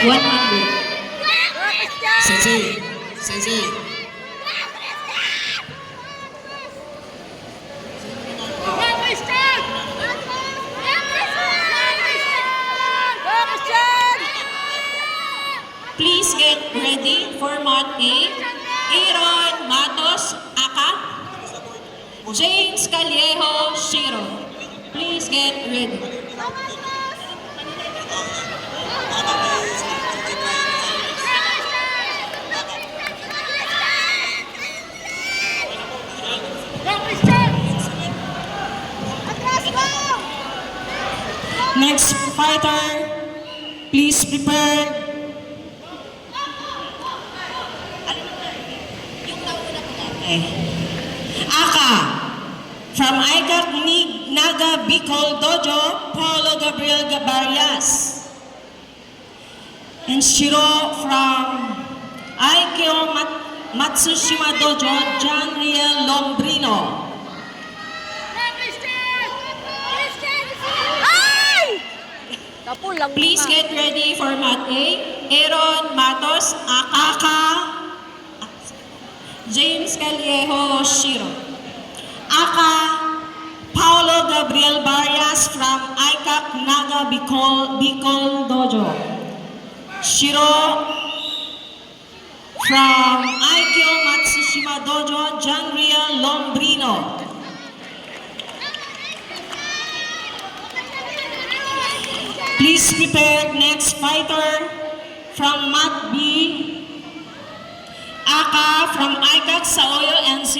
100. Sensei. Sensei. Please get ready for Mat A. Aaron Matos Aka. James Callejo Shiro. Please get ready. Next fighter, please prepare. Aka, from ICAC Naga Bicol Dojo, Paulo Gabriel Gabarias. And Shiro from Aikyo Matsushima Dojo, John Riel Lombrino. Please get ready for Mat A. Aaron Matos Aka. James Callejo Shiro. Aka, Paulo Gabriel Barrias from ICAC Naga Bicol Dojo. Shiro from Aikyo Matsushima Dojo, John Riel Lombrino. Please prepare next fighter from Mat B. Aka from ICAC Saoyo and